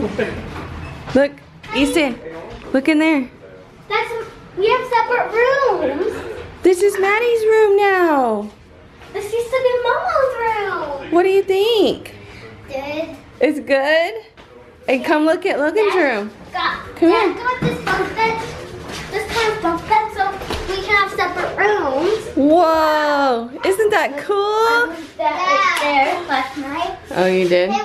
Look, Easton, look in there. We have separate rooms. This is Maddie's room now. This used to be Momo's room. What do you think? Good. It's good? Hey, come look at Logan's room. Come here. Got this bunk bed. This kind of bunk bed so we can have separate rooms. Whoa, isn't that cool? I moved that right there last night. Oh, you did? And I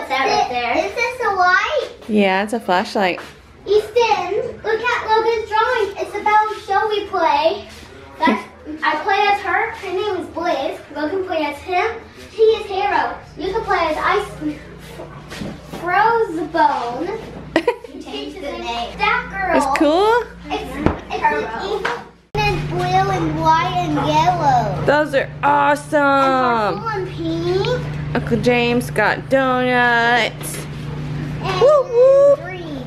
put that right there. Is this a light? Yeah, it's a flashlight. Easton, look at Logan's drawing. It's about a show we play. I play as her. Her name is Blaze. Logan play as him. He is Hero. You can play as Ice Frozebone. You changed the name. That girl. It's cool? It's an evil and blue and white and yellow. Those are awesome. And purple and pink. Uncle James got donuts. And Woo woo. green.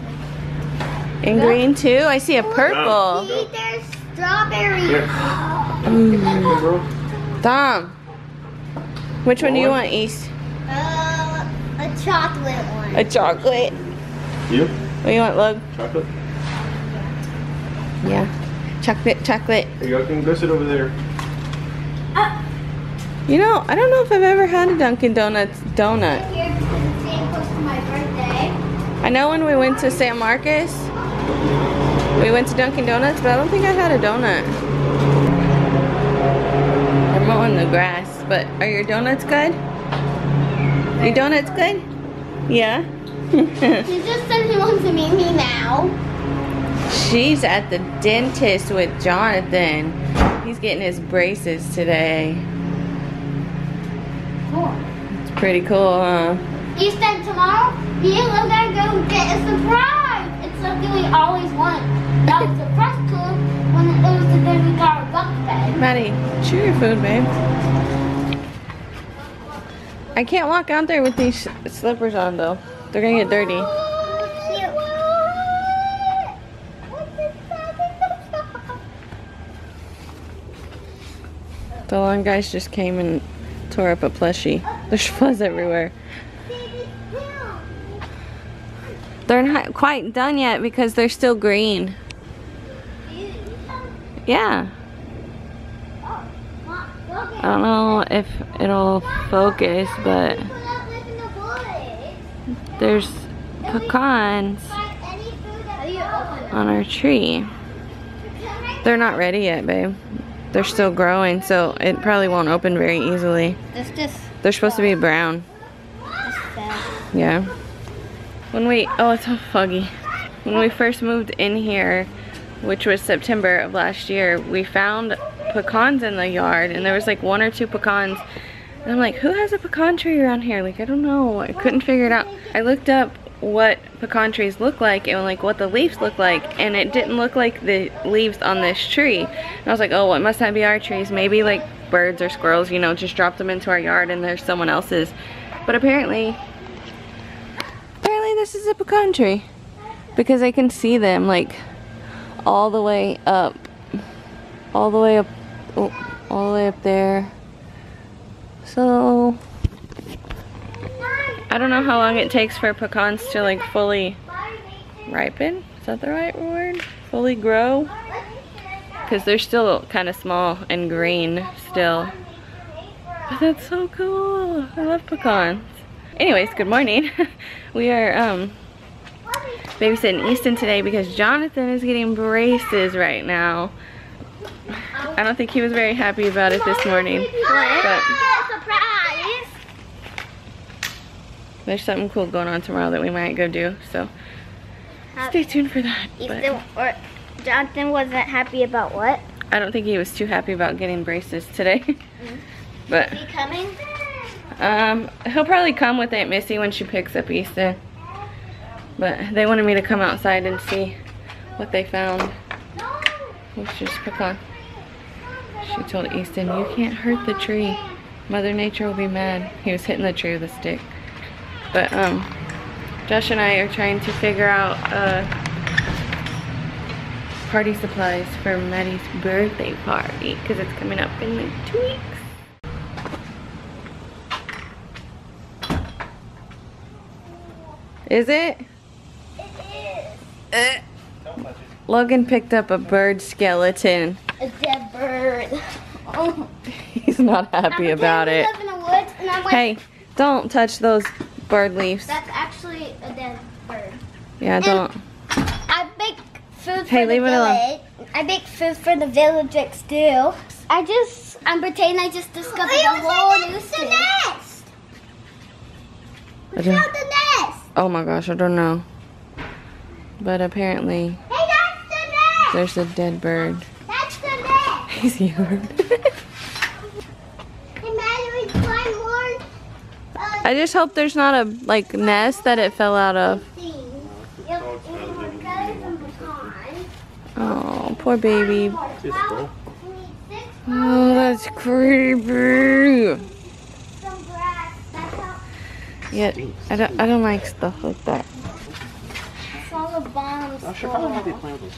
And green too? I see a purple. See, there's strawberry. Tom, which one do you want, East? A chocolate one. A chocolate. You? What do you want, Lug? Chocolate? Yeah. Chocolate. Here you go, can go sit over there. You know, I don't know if I've ever had a Dunkin' Donuts donut. Here, staying close to my birthday. I know when we went to San Marcos, we went to Dunkin' Donuts, but I don't think I had a donut. We're mowing the grass, but are your donuts good? Your donuts good? Yeah? He just said he wants to meet me now. She's at the dentist with Jonathan. He's getting his braces today. Cool. It's pretty cool, huh? Easton, tomorrow, me and Lil gotta go get a surprise. It's something we always want. That was the first clue when it was the day we got our bunk bed. Maddie, chew your food, babe. I can't walk out there with these slippers on, though. They're gonna get dirty. The long guys just came and tore up a plushie. There's fuzz everywhere. They're not quite done yet because they're still green. Yeah. I don't know if it'll focus, but there's pecans on our tree. They're not ready yet, babe. They're still growing, so it probably won't open very easily. They're supposed to be brown. Yeah. Oh, it's so foggy. When we first moved in here, which was September of last year, we found pecans in the yard, and there was like 1 or 2 pecans. And I'm like, who has a pecan tree around here? Like, I don't know. I couldn't figure it out. I looked up what pecan trees look like and like what the leaves look like, and it didn't look like the leaves on this tree. And I was like, oh, it must not be our trees. Maybe like birds or squirrels, you know, just dropped them into our yard and there's someone else's. But apparently this is a pecan tree because I can see them like all the way up there. So I don't know how long it takes for pecans to like fully ripen. Is that the right word? Fully grow? Because they're still kind of small and green still. But that's so cool. I love pecans. Anyways, good morning. We are babysitting Easton today because Jonathan is getting braces right now. I don't think he was very happy about it this morning. But there's something cool going on tomorrow that we might go do, so stay tuned for that. Or Jonathan wasn't happy about what? I don't think he was too happy about getting braces today. But Is he coming? he'll probably come with Aunt Missy when she picks up Easton. But they wanted me to come outside and see what they found, which is pecan. She told Easton, you can't hurt the tree. Mother Nature will be mad. He was hitting the tree with a stick. But Josh and I are trying to figure out party supplies for Maddie's birthday party because it's coming up in like 2 weeks. Is it? It is. Logan picked up a bird skeleton. A dead bird. Oh. He's not happy about it. We live in the woods and I went, Hey, don't touch those bird leaves. that's actually a dead bird. Yeah, don't. I bake food Hey, for the leave it alone. village. I bake food for the villagers too. I'm pretending I just discovered a whole new thing. Nest. I don't- Found the nest. Oh my gosh, I don't know. But apparently, Hey, that's the nest. there's a dead bird. That's the nest. He's here. Hey, Maddie, we find more. I just hope there's not a like nest that it fell out of. Oh, poor baby. Oh, that's creepy. Yeah, I don't like stuff like that. It's all the bombs. I should probably have you plant those.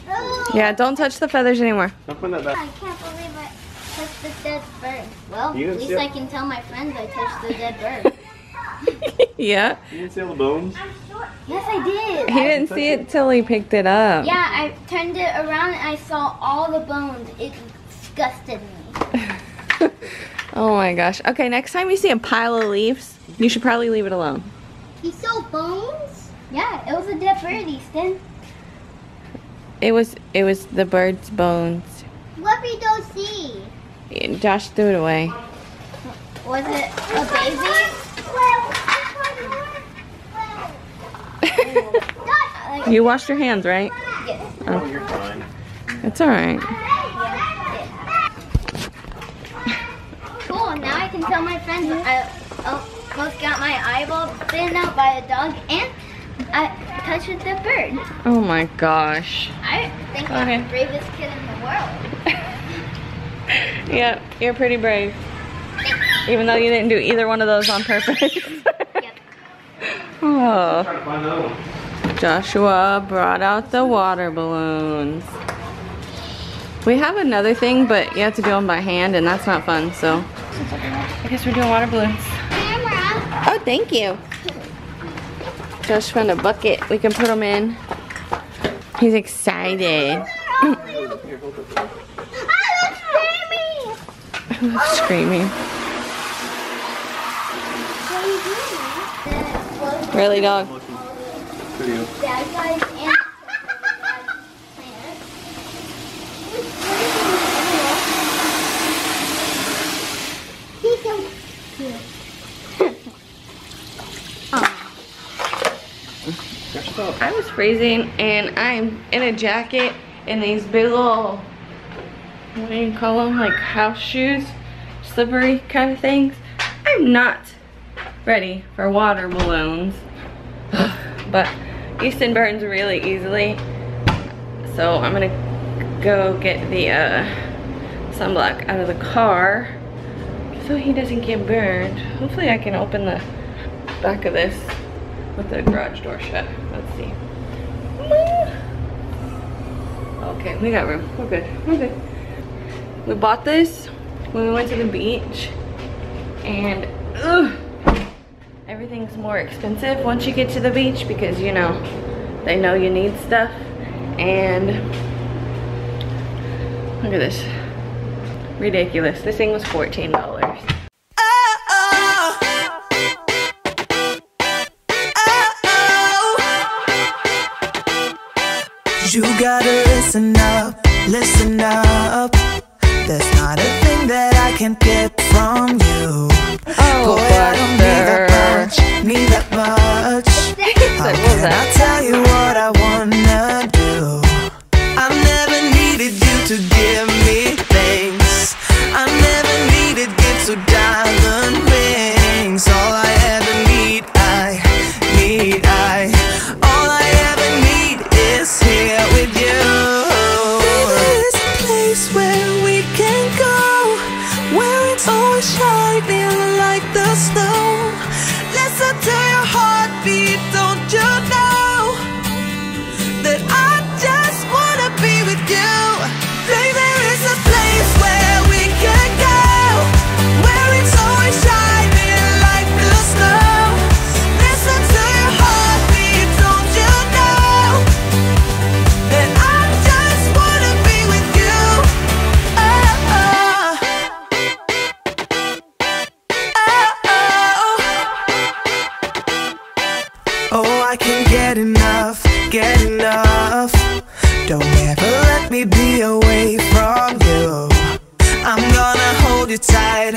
Yeah, don't touch the feathers anymore. Don't put that back. I can't believe I touched the dead bird. Well, You at didn't least see I it? can tell my friends I touched the dead bird. Yeah, You didn't see all the bones? Yes, I did. he didn't see it till he picked it up. Yeah, I turned it around and I saw all the bones. It disgusted me. Oh my gosh. Okay, next time you see a pile of leaves, you should probably leave it alone. You saw bones? Yeah, it was a dead bird, Easton. It was the bird's bones. What did you see? Josh threw it away. Was it a baby? You washed your hands, right? Yes. Oh, you're fine. It's alright. Cool, now I can tell my friends I almost got my eyeball bitten out by a dog and I touched the bird. Oh my gosh. I think I'm Okay. the bravest kid in the world. Yeah, you're pretty brave. Even though you didn't do either one of those on purpose. Yep. Oh. Trying to find another one. Joshua brought out the water balloons. We have another thing, but you have to do them by hand, and that's not fun, so I guess we're doing water balloons. Camera. Oh, thank you. Josh found a bucket we can put them in. He's excited. I was screaming. Really, dog? Video. Dad guys and I was freezing and I'm in a jacket and these big little, what do you call them, like house shoes, slippery kind of things. I'm not ready for water balloons. But Easton burns really easily, so I'm gonna go get the sunblock out of the car so he doesn't get burned. Hopefully I can open the back of this with the garage door shut. Let's see. Okay, we got room. We're good. We're good. We bought this when we went to the beach, and everything's more expensive once you get to the beach because, you know, they know you need stuff. And look at this. Ridiculous. This thing was $14. You gotta listen up, listen up. There's not a thing that I can't get from you. Oh, boy, I don't need that much. How can I tell you what I wanna do? I never needed you to give me things. I never needed gifts or diamond rings. All I ever need, all I ever need is here with you. There is a place where we can go, where it's always shining like the snow. Listen to your heartbeat, don't you know that I just wanna be with you? Baby, there is a place where we can go, where it's always me be away from you. I'm gonna hold you tight,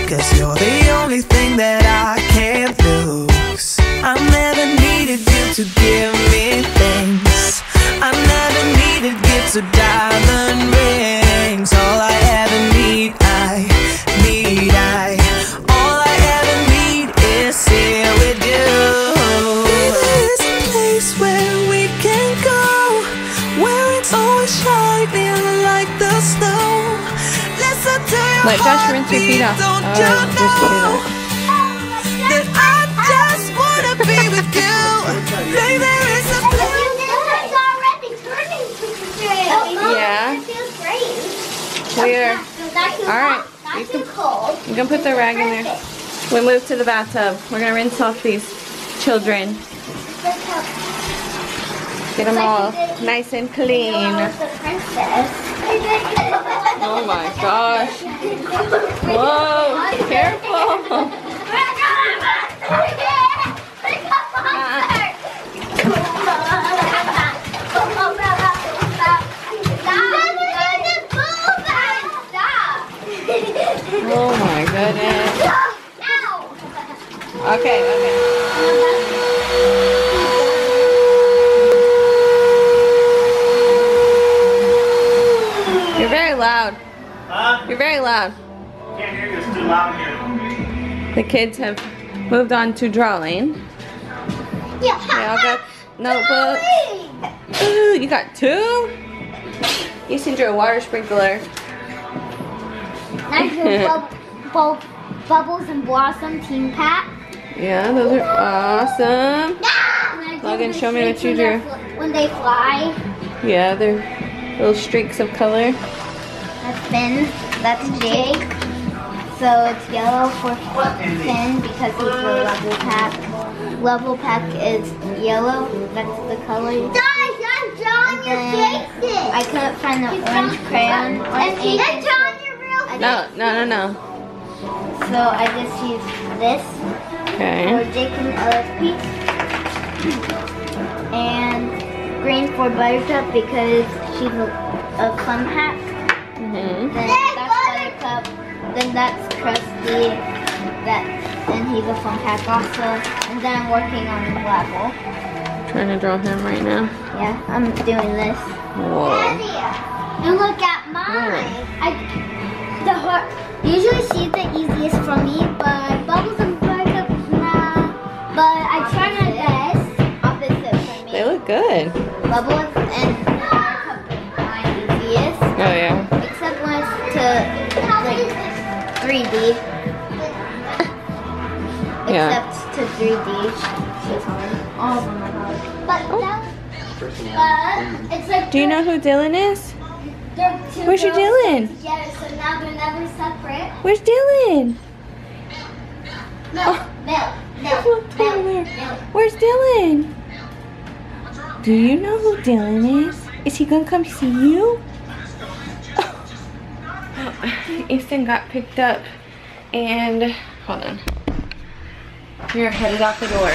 cause you're the only thing that I can't lose. I never needed you to give me things. I never needed gifts or diamond rings. All I ever need, all I ever need is here with you. There's a place where we can go, where it's always shining like the snow. Listen to your Let Josh rinse your feet off. Don't Oh, you just do know that. that I just wanna be with you? Baby, there is a place. It's already turning to straight. Yeah. It feels great. We're Not too all right. hot, not too cold. You can put the rag in there. We move to the bathtub. We're gonna rinse off these children. Get them all nice and clean. Oh my gosh. Whoa, careful. Oh my goodness. Okay, You're very loud. Huh? You're very loud. Can't hear you, it's too loud here. The kids have moved on to drawing. They all got notebooks. Ooh, you got 2? You should draw a water sprinkler. Bubbles and Blossom team pack. Yeah, those are awesome. Logan, show me what you drew. When they fly. Yeah, they're little streaks of color. That's Finn. That's Jake. So it's yellow for Finn because he's the level pack. Level pack is yellow. That's the color. Guys, I'm drawing your faces. I couldn't find the orange crayon. And he's drawing your real face. No. So I just used this Okay. for Jake and LSP. And green for Buttercup because she's a fun hack. Mhm. Then that's Buttercup. Then that's Krusty. And he's a fun hack also. And then I'm working on the level. Trying to draw him right now. Yeah, I'm doing this. Whoa. And look at mine. The heart. Usually she's the easiest for me, but Bubbles and Buttercup, nah. But I try my best. Opposite for me. They look good. Bubbles and Buttercup is my easiest. Oh yeah. Except when it's to like 3D. Yeah. Except to 3D, she's hard. All of them are hard. But it's like. Do you know who Dylan is? Two Where's your girls Dylan? together, so now they're never separate. Where's Dylan? Milk, milk, milk, milk. Where's Dylan? Do you know who Dylan is? Is he gonna come see you? Oh. Easton got picked up and hold on. We're headed out the door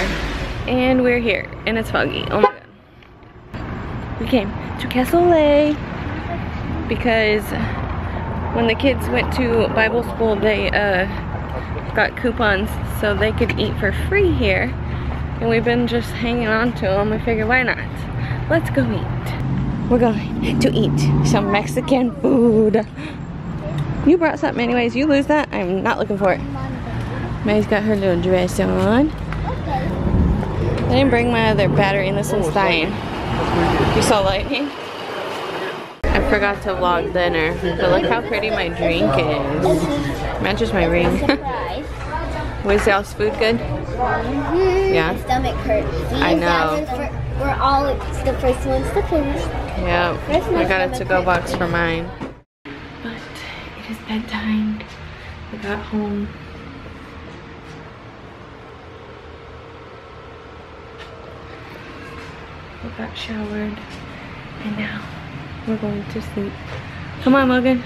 and we're here and it's foggy. Oh my god. We came to Castle Lake because when the kids went to Bible school, they got coupons so they could eat for free here. And we've been just hanging on to them. We figured, why not? Let's go eat. We're going to eat some Mexican food. You brought something anyways. You lose that, I'm not looking for it. May's got her little dress on. I didn't bring my other battery and this one's dying. You saw lightning? I forgot to vlog dinner, but look how pretty my drink is. Matches my ring. Was y'all's food good? Yeah? My stomach hurts. I know. We're all the first ones to finish. Yeah, I got a to-go box for mine. But it is bedtime. I got home. We got showered. And now we're going to sleep. Come on, Logan.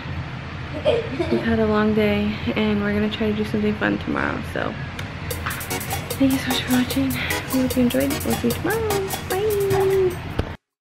We've had a long day and we're gonna try to do something fun tomorrow. So thank you so much for watching. We hope you enjoyed. We'll see you tomorrow.